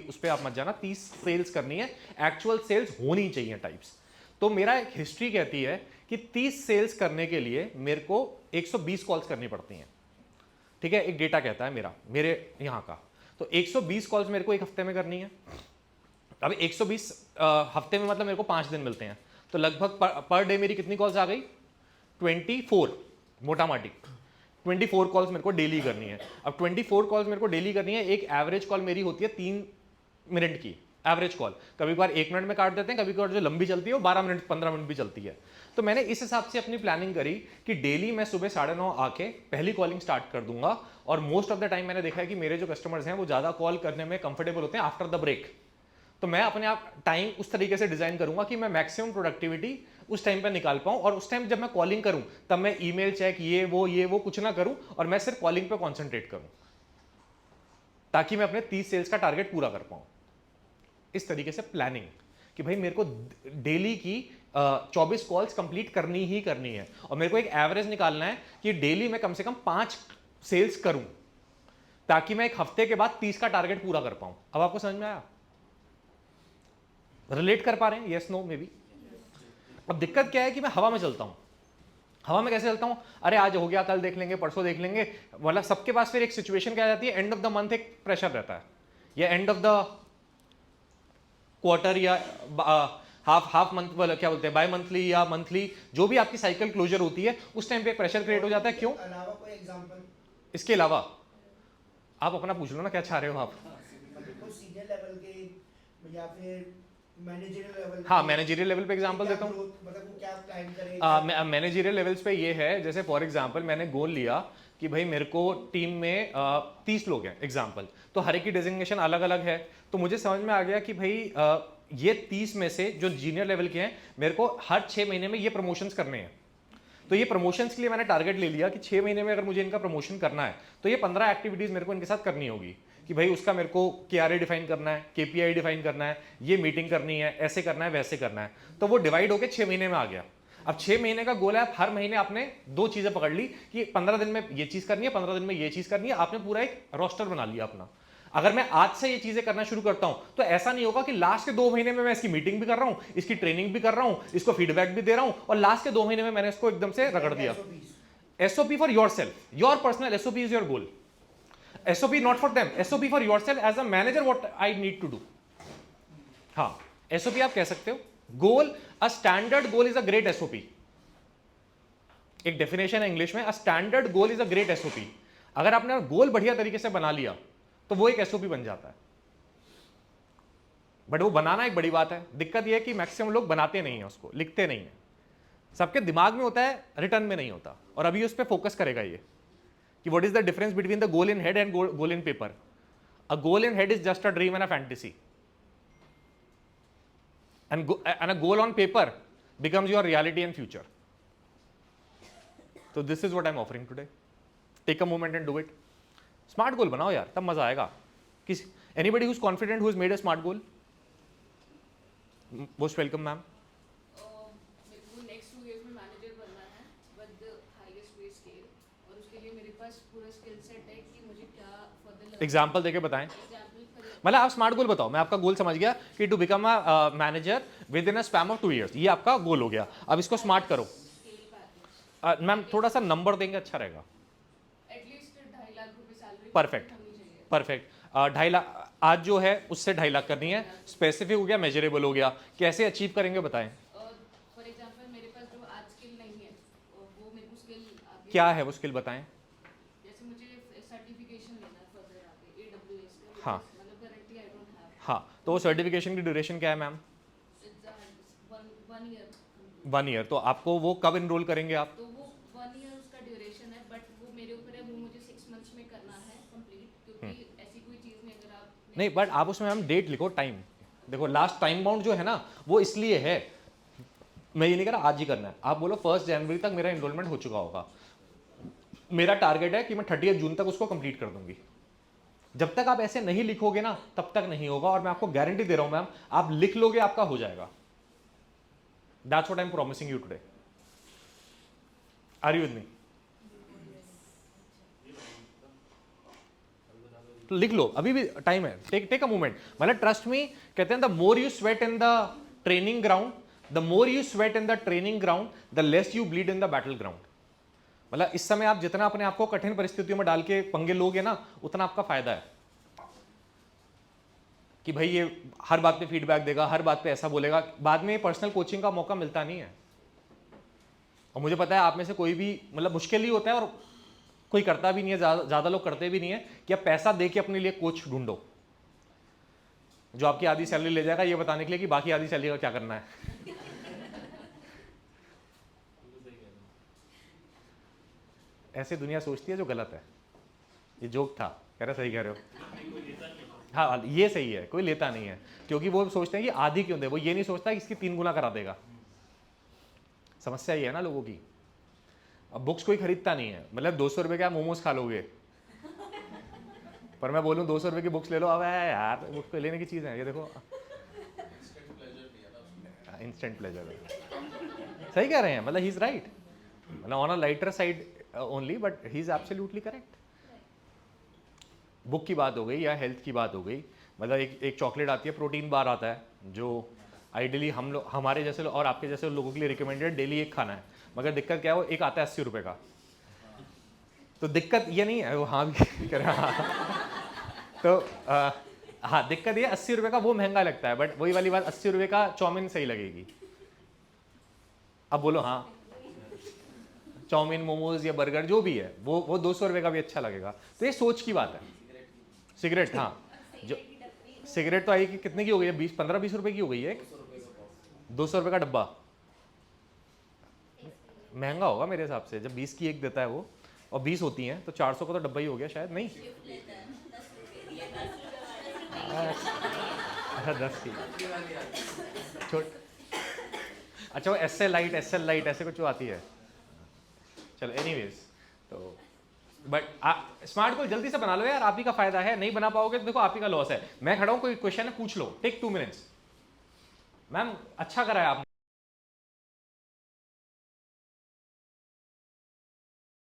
उस पर आप मत जाना, 30 सेल्स करनी है, एक्चुअल सेल्स होनी चाहिए टाइप्स। तो मेरा एक हिस्ट्री कहती है कि 30 सेल्स करने के लिए मेरे को 120 कॉल्स करनी पड़ती हैं, ठीक है, एक डेटा कहता है मेरे यहाँ का। तो 120 कॉल्स मेरे को एक हफ्ते में करनी है। अब 120 हफ्ते में मतलब मेरे को 5 दिन मिलते हैं, तो लगभग पर डे मेरी कितनी कॉल्स आ गई, 24, मोटा माटी 24 कॉल्स मेरे को डेली करनी है। अब 24 कॉल्स मेरे को डेली करनी है, एक एवरेज कॉल मेरी होती है 3 मिनट की एवरेज कॉल, कभी कभार 1 मिनट में काट देते हैं, कभी कभार जो लंबी चलती है वो 12 मिनट 15 मिनट भी चलती है। तो मैंने इस हिसाब से अपनी प्लानिंग करी कि डेली मैं सुबह 9:30 आके पहली कॉलिंग स्टार्ट कर दूंगा, और मोस्ट ऑफ द टाइम मैंने देखा है कि मेरे जो कस्टमर्स हैं वो ज़्यादा कॉल करने में कंफर्टेबल होते हैं आफ्टर द ब्रेक। तो मैं अपने आप टाइम उस तरीके से डिजाइन करूंगा कि मैं मैक्सिमम प्रोडक्टिविटी उस टाइम पे निकाल पाऊं, और उस टाइम जब मैं कॉलिंग करूं तब मैं ईमेल चेक ये वो कुछ ना करूं, और मैं सिर्फ कॉलिंग पे कॉन्सेंट्रेट करूं, ताकि मैं अपने 30 सेल्स का टारगेट पूरा कर पाऊं। इस तरीके से प्लानिंग कि भाई मेरे को डेली की 24 कॉल्स कंप्लीट करनी ही करनी है, और मेरे को एक एवरेज निकालना है कि डेली मैं कम से कम 5 सेल्स करूं, ताकि मैं एक हफ्ते के बाद 30 का टारगेट पूरा कर पाऊं। अब आपको समझ में आया, रिलेट कर पा रहे हैं, यस नो मे बी। अब दिक्कत क्या है कि मैं हवा में चलता हूं। हवा में कैसे चलता हूं, अरे आज हो गया, कल देख लेंगे, परसों देख लेंगे, वाला सबके पास फिर एक सिचुएशन क्या आ जाती है, एंड ऑफ द मंथ एक प्रेशर रहता है, या एंड ऑफ द क्वार्टर, या हाफ मंथ वाला क्या बोलते हैं, बाय मंथली या मंथली, जो भी आपकी साइकिल क्लोजर होती है उस टाइम पे प्रेशर क्रिएट हो जाता है। क्यों? अलावा कोई एग्जांपल? इसके अलावा आप अपना पूछ लो ना, क्या चाह रहे हो आप? सीनियर लेवल के या फिर मैनेजरियल लेवल? हाँ, मैनेजरियल लेवल पे एग्जांपल देता हूँ। मतलब वो क्या प्लान करें? मैनेजरियल लेवल्स पे ये है, जैसे फॉर एग्जांपल मैंने गोल लिया कि भाई मेरे को टीम में 30 लोग हैं एग्जांपल, तो हर एक की डेजिग्नेशन अलग अलग है। तो मुझे समझ में आ गया कि भाई ये 30 में से जो जीनियर लेवल के हैं, मेरे को हर 6 महीने में ये प्रमोशंस करने हैं। तो ये प्रमोशंस के लिए मैंने टारगेट ले लिया कि 6 महीने में अगर मुझे इनका प्रमोशन करना है तो ये 15 एक्टिविटीज मेरे को इनके साथ करनी होगी, कि भाई उसका मेरे को KRA डिफाइन करना है, KPI डिफाइन करना है, ये मीटिंग करनी है, ऐसे करना है, वैसे करना है। तो वो डिवाइड होकर 6 महीने में आ गया। अब 6 महीने का गोल है, आप हर महीने आपने 2 चीजें पकड़ ली कि 15 दिन में ये चीज करनी है, 15 दिन में ये चीज करनी है, आपने पूरा एक रोस्टर बना लिया अपना। अगर मैं आज से ये चीजें करना शुरू करता हूं तो ऐसा नहीं होगा कि लास्ट के 2 महीने में मैं इसकी मीटिंग भी कर रहा हूं, इसकी ट्रेनिंग भी कर रहा हूं, इसको फीडबैक भी दे रहा हूं, और लास्ट के 2 महीने में मैंने इसको एकदम से रगड़ दिया। SOP for yourself, your personal SOP is your goal. SOP not for them, SOP for yourself as a manager, what I need to do. हाँ, SOP आप कह सकते हो। Goal, a standard goal is a great SOP। एक definition है English में, a standard goal is a great SOP। अगर आपने गोल बढ़िया तरीके से बना लिया तो वो एक SOP बन जाता है। बट वो बनाना एक बड़ी बात है। दिक्कत ये है कि मैक्सिमम लोग बनाते नहीं है, उसको लिखते नहीं है। सबके दिमाग में होता है, रिटर्न में नहीं होता। और अभी उस पर फोकस करेगा ये कि what is the difference between the goal in head and goal in paper. A goal in head is just a dream and a fantasy, and a goal on paper becomes your reality and future. So this is what I'm offering today. Take a moment and do it. Smart goal बनाओ यार, तब मजा आएगा। किस anybody who's confident who's made a smart goal? Most welcome, ma'am. मेरे को next 2 years में manager बनना है विद द हाईएस्ट पे स्केल, और उसके लिए मेरे पास पूरा स्किल सेट है कि मुझे क्या फर्दर एग्जाम्पल देके बताएं। एग्जांपल मतलब आप स्मार्ट गोल बताओ, मैं आपका गोल समझ गया कि to become a manager within a span of 2 years, ये आपका गोल हो गया। अब इसको स्मार्ट करो। स्केल पैकेज मैम थोड़ा सा नंबर देंगे अच्छा रहेगा। एटलीस्ट 2.5 लाख रुपए सैलरी परफेक्ट, होनी चाहिए। परफेक्ट। 2.5 लाख आज जो है उससे 2.5 लाख करनी है। स्पेसिफिक हो गया, मेजरेबल हो गया, कैसे अचीव करेंगे बताएं। फॉर एग्जांपल मेरे पास जो आज स्किल नहीं है, वो मेरे को स्किल आगे, क्या है वो स्किल बताएं। जैसे मुझे सर्टिफिकेशन लेना है फर्दर आगे AWS का, हाँ। मतलब करेंटली आई डोंट हैव। हाँ, तो वो सर्टिफिकेशन की ड्यूरेशन क्या है मैम? It's 1 year. 1 ईयर। तो आपको वो कब इनरोल करेंगे आप? तो वो 1 ईयर उसका ड्यूरेशन है, बट वो मेरे ऊपर है, वो मुझे 6 मंथ्स में करना है कंप्लीट, क्योंकि ऐसी कोई चीज़ नहीं अगर आप नहीं, बट आप उसमें मैम डेट लिखो, टाइम देखो। लास्ट टाइम बाउंड जो है ना वो इसलिए है, मैं ये नहीं कह रहा आज ही करना है। आप बोलो 1 जनवरी तक मेरा इनरोलमेंट हो चुका होगा, मेरा टारगेट है कि मैं 30 जून तक उसको कंप्लीट कर दूंगी। जब तक आप ऐसे नहीं लिखोगे ना तब तक नहीं होगा, और मैं आपको गारंटी दे रहा हूं मैम, आप लिख लोगे आपका हो जाएगा। That's what I am promising you today. Are you with me? तो लिख लो, अभी भी टाइम है, टेक अ मोमेंट। मतलब ट्रस्ट मी, कहते हैं the more you sweat in the training ground, the more you sweat in the training ground, the less you bleed in the battle ground. मतलब इस समय आप जितना अपने आप को कठिन परिस्थितियों में डाल के पंगे लोगे ना, उतना आपका फायदा है। कि भाई ये हर बात पे फीडबैक देगा, हर बात पे ऐसा बोलेगा, बाद में पर्सनल कोचिंग का मौका मिलता नहीं है। और मुझे पता है आप में से कोई भी, मतलब मुश्किल ही होता है, और कोई करता भी नहीं है, ज्यादा लोग करते भी नहीं है कि आप पैसा दे के अपने लिए कोच ढूंढो जो आपकी आधी सैलरी ले जाएगा ये बताने के लिए कि बाकी आधी सैलरी का क्या करना है। ऐसे दुनिया सोचती है, जो गलत है। ये जोक था, कह रहा सही कह रहे हो। हाँ ये सही है, कोई लेता नहीं है, क्योंकि वो सोचते हैं कि आधी क्यों दे, वो ये नहीं सोचता कि इसकी 3 गुना करा देगा। समस्या ये है ना लोगों की। अब बुक्स कोई खरीदता नहीं है, मतलब 200 रुपये का मोमोज खा लोगे, पर मैं बोलूँ 200 रुपये की बुक्स ले लो, अब है यार बुक्स को लेने की चीज़ है, ये देखो इंस्टेंट प्लेजर है। सही कह रहे हैं, मतलब ही इज राइट, मतलब on a lighter side only, but he is absolutely correct. Book की बात हो गई या हेल्थ की बात हो गई, मतलब एक चॉकलेट आती है, प्रोटीन बार आता है, जो आइडियली हम लोग, हमारे जैसे और आपके जैसे लोगों के लिए रिकमेंडेड डेली एक खाना है। मगर दिक्कत क्या है, वो एक आता है 80 रुपये का। तो दिक्कत ये नहीं है, वो हाँ भी कह रहे हाँ। तो हाँ दिक्कत ये 80 रुपये का वो महंगा लगता है, बट वही वाली बात 80 रुपये का चाउमीन सही लगेगी। अब बोलो हाँ, चाउमीन मोमोज या बर्गर जो भी है वो 200 रुपये का भी अच्छा लगेगा। तो ये सोच की बात है। सिगरेट, हाँ जो सिगरेट तो आई कि कितने की हो गई है, 15-20 रुपए की हो गई है, 200 रुपये का डब्बा। महंगा होगा मेरे हिसाब से, जब 20 की एक देता है वो, और 20 होती हैं तो 400 का तो डब्बा ही हो गया शायद। नहीं अच्छा 10 की छोट, अच्छा वो एसएल लाइट ऐसे कुछ आती है। चलो एनीवेज, तो बट स्मार्ट गोल जल्दी से बना लो यार, आप ही का फायदा है। नहीं बना पाओगे तो देखो आप ही का लॉस है। मैं खड़ा हूँ, कोई क्वेश्चन है पूछ लो, टेक 2 मिनट्स। मैम अच्छा करा है आपने।